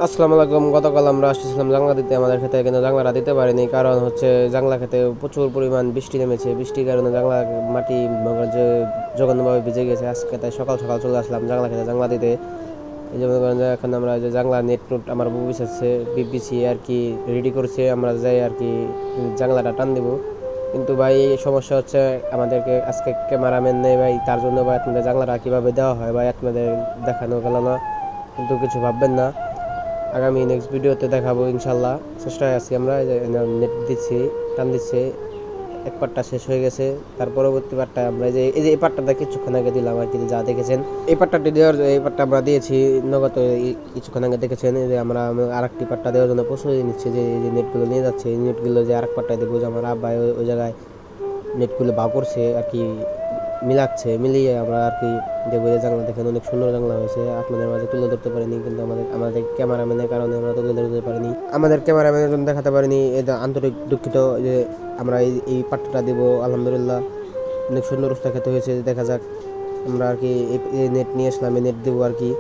আসসালামু আলাইকুম। গতকাল আমরা আসছিলাম জাংলা দিতে আমাদের খেতে, কিন্তু জাংলাটা দিতে পারিনি। কারণ হচ্ছে জাংলা খেতে প্রচুর পরিমাণ বৃষ্টি নেমেছে। বৃষ্টির কারণে জাংলা মাটি মনে করেন যে জঘন্যভাবে ভিজে গেছে। আজকে তাই সকাল সকাল চলে আসলাম জাংলা খেতে জাংলা দিতে। এই যে মনে করেন যে এখন আমরা যে জাংলা নেট নুট আমার বউ বিছাচ্ছে বিপিসি আর কি রেডি করছে, আমরা যাই আর কি জাংলাটা টান দেবো। কিন্তু ভাই এই সমস্যা হচ্ছে আমাদেরকে আজকে ক্যামেরাম্যান নেই ভাই, তার জন্য ভাই আপনাদের জাংলাটা কীভাবে দেওয়া হয় ভাই আপনাদের দেখানো গেল না। কিন্তু কিছু ভাববেন না, আগামী নেক্সট ভিডিওতে দেখাবো ইনশাল্লাহ। চেষ্টায় আছি আমরা। এই যে নেট দিচ্ছি, টান দিচ্ছে, এক পার্টটা শেষ হয়ে গেছে। তার পরবর্তী পার্টটা আমরা এই পার্টটা কিছুক্ষণ আগে দিলাম আর কি, যা দেখেছেন এই পার্টটা দেওয়ার এই পার্টটা আমরা দিয়েছি নগদ কিছুক্ষণ আগে দেখেছেন। এই যে আমরা আরেকটি পার্টটা দেওয়ার জন্য প্রস্তুতি নিচ্ছি, যে এই যে নেটগুলো নিয়ে যাচ্ছে, এই নেটগুলো যে আরেক পার্টটায় দেখবো যে আমার আব্বাই ওই জায়গায় নেটগুলো বার করছে আর কি, মিলিয়ে আমরা আর কি দেখবো। যে জানলা দেখেন অনেক সুন্দর জানলা হয়েছে, আপনাদের মাঝে তুলে ধরতে পারিনি, কিন্তু আমাদের ক্যামেরাম্যানের কারণে আমরা তুলে ধরতে পারিনি, আমাদের ক্যামেরাম্যানের জন্য দেখাতে পারিনি। এটা আন্তরিক দুঃখিত। যে আমরা এই পাট্টাটা দিব আলহামদুলিল্লাহ অনেক সুন্দর উস্তা খেতে হয়েছে। দেখা যাক, আমরা আর কি এই নেট নিয়ে আসলাম, এই নেট দেবো আর কি।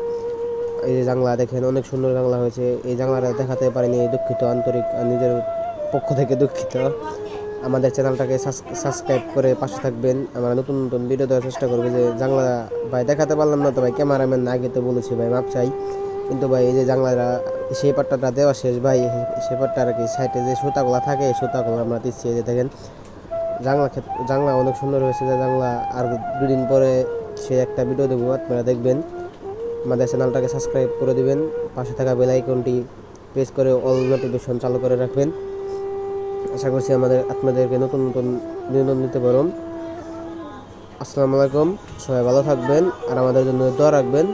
এই যে জানলা দেখেন অনেক সুন্দর জানলা হয়েছে, এই জানলাটা দেখাতে পারিনি, দুঃখিত, আন্তরিক নিজের পক্ষ থেকে দুঃখিত। আমাদের চ্যানেলটাকে সাবস্ক্রাইব করে পাশে থাকবেন। আমরা নতুন নতুন ভিডিও দেওয়ার চেষ্টা করবো। যে জানলা ভাই দেখাতে পারলাম না তো ভাই, ক্যামেরাম্যান আগে তো বলেছি ভাই মাপ চাই। কিন্তু ভাই এই যে জানলাটা সেই পাট্টাটা দেওয়া শেষ ভাই, সেই পাট্টা আর কি সাইডে যে সুতাগুলো থাকে এই সুতাগুলো আমরা দিচ্ছি। এই যে দেখেন জানলা অনেক সুন্দর হয়েছে। যে জানলা আর দুদিন পরে সে একটা ভিডিও দেবো, আপনারা দেখবেন। আমাদের চ্যানেলটাকে সাবস্ক্রাইব করে দিবেন, পাশে থাকা বেল আইকনটি প্রেস করে অল নোটিফিকেশন চালু করে রাখবেন। আশা করছি আপনাদেরকে নতুন নতুন বিনোদন দিতে পারুন। আসসালামু আলাইকুম, সবাই ভালো থাকবেন আর আমাদের জন্য দোয়া রাখবেন।